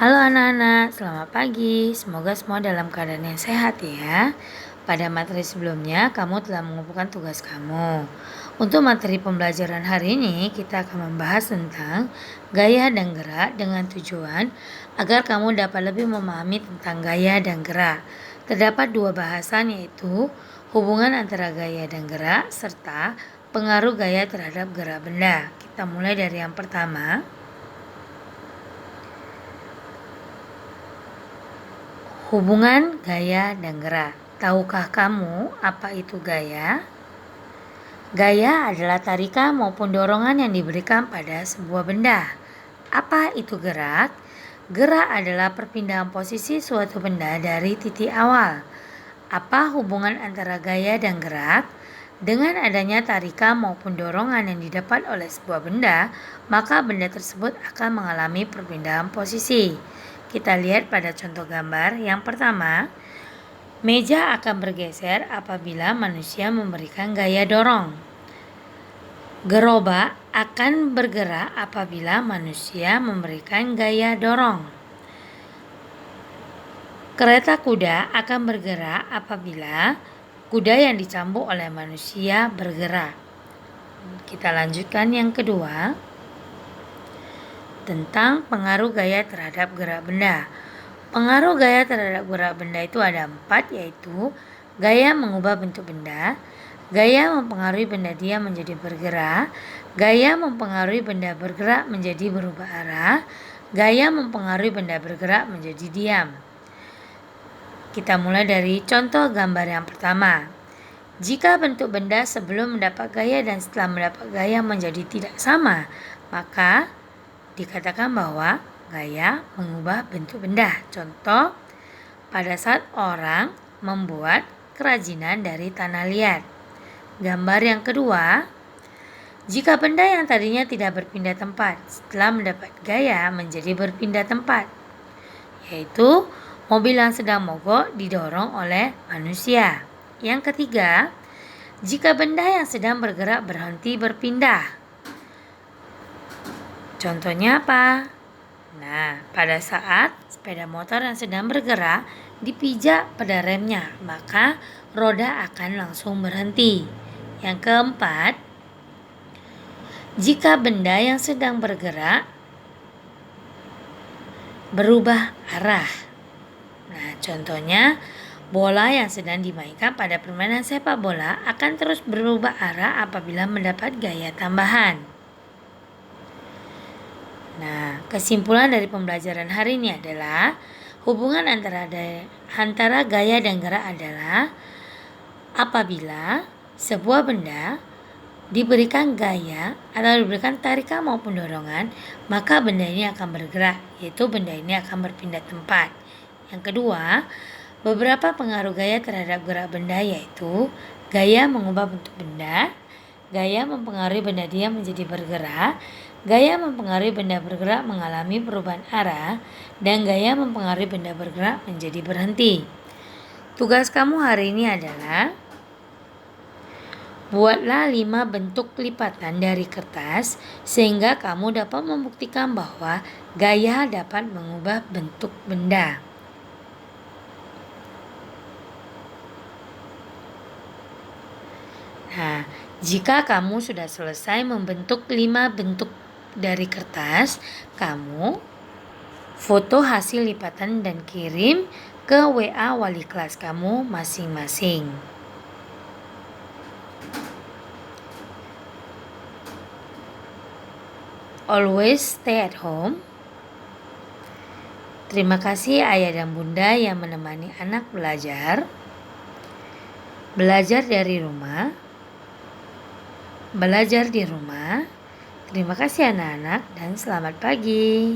Halo anak-anak, selamat pagi. Semoga semua dalam keadaan yang sehat ya. Pada materi sebelumnya, kamu telah mengumpulkan tugas kamu. Untuk materi pembelajaran hari ini, kita akan membahas tentang gaya dan gerak dengan tujuan agar kamu dapat lebih memahami tentang gaya dan gerak. Terdapat dua bahasan, yaitu hubungan antara gaya dan gerak serta pengaruh gaya terhadap gerak benda. Kita mulai dari yang pertama. Hubungan gaya dan gerak. Tahukah kamu apa itu gaya? Gaya adalah tarikan maupun dorongan yang diberikan pada sebuah benda. Apa itu gerak? Gerak adalah perpindahan posisi suatu benda dari titik awal. Apa hubungan antara gaya dan gerak? Dengan adanya tarikan maupun dorongan yang didapat oleh sebuah benda, maka benda tersebut akan mengalami perpindahan posisi. Kita lihat pada contoh gambar. Yang pertama, meja akan bergeser apabila manusia memberikan gaya dorong. Gerobak akan bergerak apabila manusia memberikan gaya dorong. Kereta kuda akan bergerak apabila kuda yang dicambuk oleh manusia bergerak. Kita lanjutkan yang kedua, tentang pengaruh gaya terhadap gerak benda. Pengaruh gaya terhadap gerak benda itu ada 4, yaitu gaya mengubah bentuk benda, gaya mempengaruhi benda diam menjadi bergerak, gaya mempengaruhi benda bergerak menjadi berubah arah, gaya mempengaruhi benda bergerak menjadi diam. Kita mulai dari contoh gambar yang pertama. Jika bentuk benda sebelum mendapat gaya dan setelah mendapat gaya menjadi tidak sama, maka dikatakan bahwa gaya mengubah bentuk benda. Contoh, pada saat orang membuat kerajinan dari tanah liat. Gambar yang kedua, jika benda yang tadinya tidak berpindah tempat setelah mendapat gaya menjadi berpindah tempat, yaitu mobil yang sedang mogok didorong oleh manusia. Yang ketiga, jika benda yang sedang bergerak berhenti berpindah. Contohnya apa? Nah, pada saat sepeda motor yang sedang bergerak dipijak pada remnya, maka roda akan langsung berhenti. Yang keempat, jika benda yang sedang bergerak berubah arah. Nah, contohnya bola yang sedang dimainkan pada permainan sepak bola akan terus berubah arah apabila mendapat gaya tambahan. Nah, kesimpulan dari pembelajaran hari ini adalah hubungan antara gaya dan gerak adalah apabila sebuah benda diberikan gaya atau diberikan tarikan maupun dorongan, maka benda ini akan bergerak, yaitu benda ini akan berpindah tempat. Yang kedua, beberapa pengaruh gaya terhadap gerak benda yaitu gaya mengubah bentuk benda, gaya mempengaruhi benda diam menjadi bergerak, gaya mempengaruhi benda bergerak mengalami perubahan arah, dan gaya mempengaruhi benda bergerak menjadi berhenti. Tugas kamu hari ini adalah buatlah 5 bentuk lipatan dari kertas sehingga kamu dapat membuktikan bahwa gaya dapat mengubah bentuk benda. Nah, jika kamu sudah selesai membentuk 5 bentuk dari kertas, kamu foto hasil lipatan dan kirim ke WA wali kelas kamu masing-masing. Always stay at home. Terima kasih ayah dan bunda yang menemani anak belajar. Belajar dari rumah. Belajar di rumah. Terima kasih anak-anak dan selamat pagi.